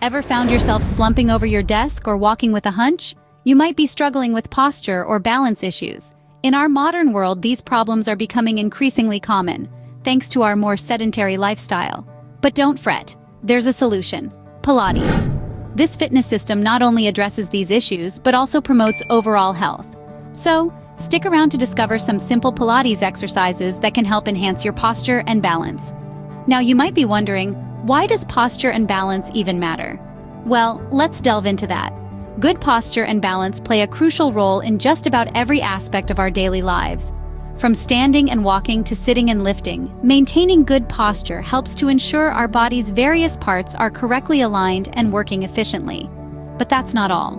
Ever found yourself slumping over your desk or walking with a hunch? You might be struggling with posture or balance issues. In our modern world, these problems are becoming increasingly common, thanks to our more sedentary lifestyle. But don't fret, there's a solution: Pilates. This fitness system not only addresses these issues, but also promotes overall health. So, stick around to discover some simple Pilates exercises that can help enhance your posture and balance. Now, you might be wondering, why does posture and balance even matter? Well, let's delve into that. Good posture and balance play a crucial role in just about every aspect of our daily lives. From standing and walking to sitting and lifting, maintaining good posture helps to ensure our body's various parts are correctly aligned and working efficiently. But that's not all.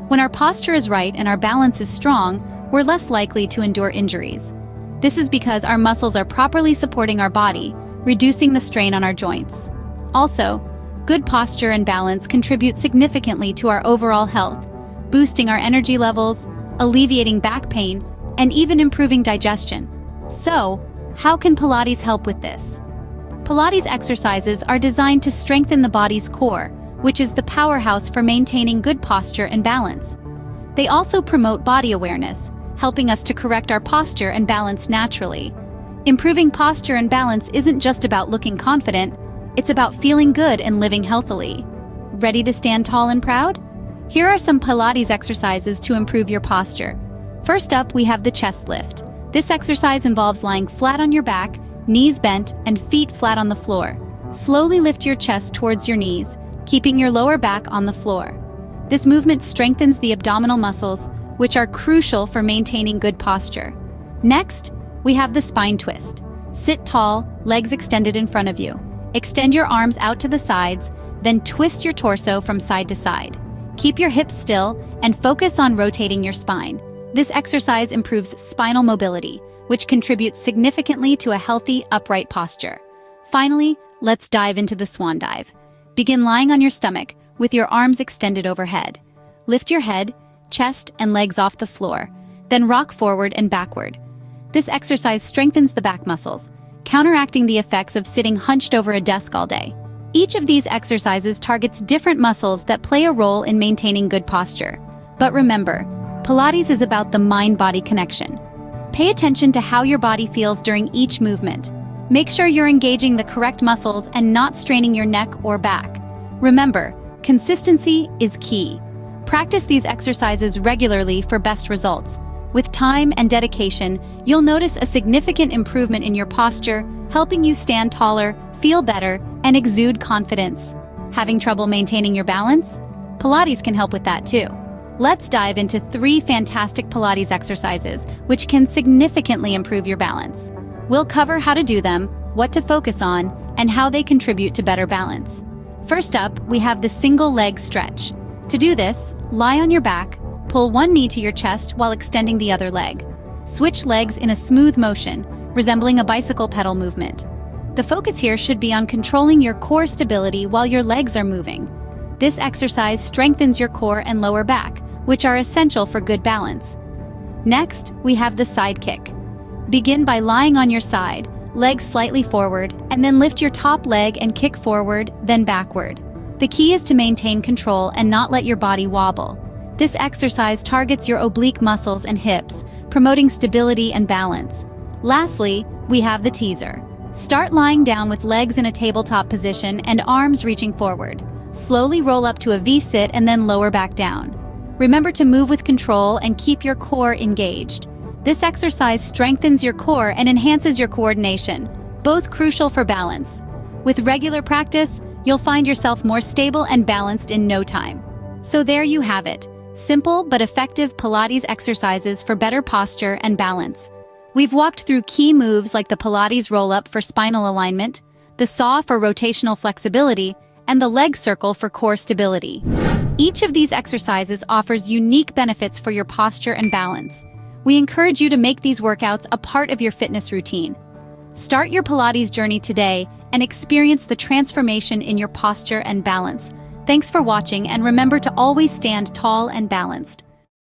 When our posture is right and our balance is strong, we're less likely to endure injuries. This is because our muscles are properly supporting our body, reducing the strain on our joints. Also, good posture and balance contribute significantly to our overall health, boosting our energy levels, alleviating back pain, and even improving digestion. So, how can Pilates help with this? Pilates exercises are designed to strengthen the body's core, which is the powerhouse for maintaining good posture and balance. They also promote body awareness, helping us to correct our posture and balance naturally. Improving posture and balance isn't just about looking confident, it's about feeling good and living healthily. Ready to stand tall and proud? Here are some Pilates exercises to improve your posture. First up, we have the chest lift. This exercise involves lying flat on your back, knees bent, and feet flat on the floor. Slowly lift your chest towards your knees, keeping your lower back on the floor. This movement strengthens the abdominal muscles, which are crucial for maintaining good posture. Next, we have the spine twist. Sit tall, legs extended in front of you. Extend your arms out to the sides, then twist your torso from side to side. Keep your hips still and focus on rotating your spine. This exercise improves spinal mobility, which contributes significantly to a healthy, upright posture. Finally, let's dive into the swan dive. Begin lying on your stomach with your arms extended overhead. Lift your head, chest, and legs off the floor, then rock forward and backward. This exercise strengthens the back muscles, counteracting the effects of sitting hunched over a desk all day. Each of these exercises targets different muscles that play a role in maintaining good posture. But remember, Pilates is about the mind-body connection. Pay attention to how your body feels during each movement. Make sure you're engaging the correct muscles and not straining your neck or back. Remember, consistency is key. Practice these exercises regularly for best results. With time and dedication, you'll notice a significant improvement in your posture, helping you stand taller, feel better, and exude confidence. Having trouble maintaining your balance? Pilates can help with that too. Let's dive into 3 fantastic Pilates exercises, which can significantly improve your balance. We'll cover how to do them, what to focus on, and how they contribute to better balance. First up, we have the single leg stretch. To do this, lie on your back, pull one knee to your chest while extending the other leg. Switch legs in a smooth motion, resembling a bicycle pedal movement. The focus here should be on controlling your core stability while your legs are moving. This exercise strengthens your core and lower back, which are essential for good balance. Next, we have the side kick. Begin by lying on your side, legs slightly forward, and then lift your top leg and kick forward, then backward. The key is to maintain control and not let your body wobble. This exercise targets your oblique muscles and hips, promoting stability and balance. Lastly, we have the teaser. Start lying down with legs in a tabletop position and arms reaching forward. Slowly roll up to a V-sit and then lower back down. Remember to move with control and keep your core engaged. This exercise strengthens your core and enhances your coordination, both crucial for balance. With regular practice, you'll find yourself more stable and balanced in no time. So there you have it. Simple but effective Pilates exercises for better posture and balance. We've walked through key moves like the Pilates roll-up for spinal alignment, the saw for rotational flexibility, and the leg circle for core stability. Each of these exercises offers unique benefits for your posture and balance. We encourage you to make these workouts a part of your fitness routine. Start your Pilates journey today and experience the transformation in your posture and balance. Thanks for watching, and remember to always stand tall and balanced.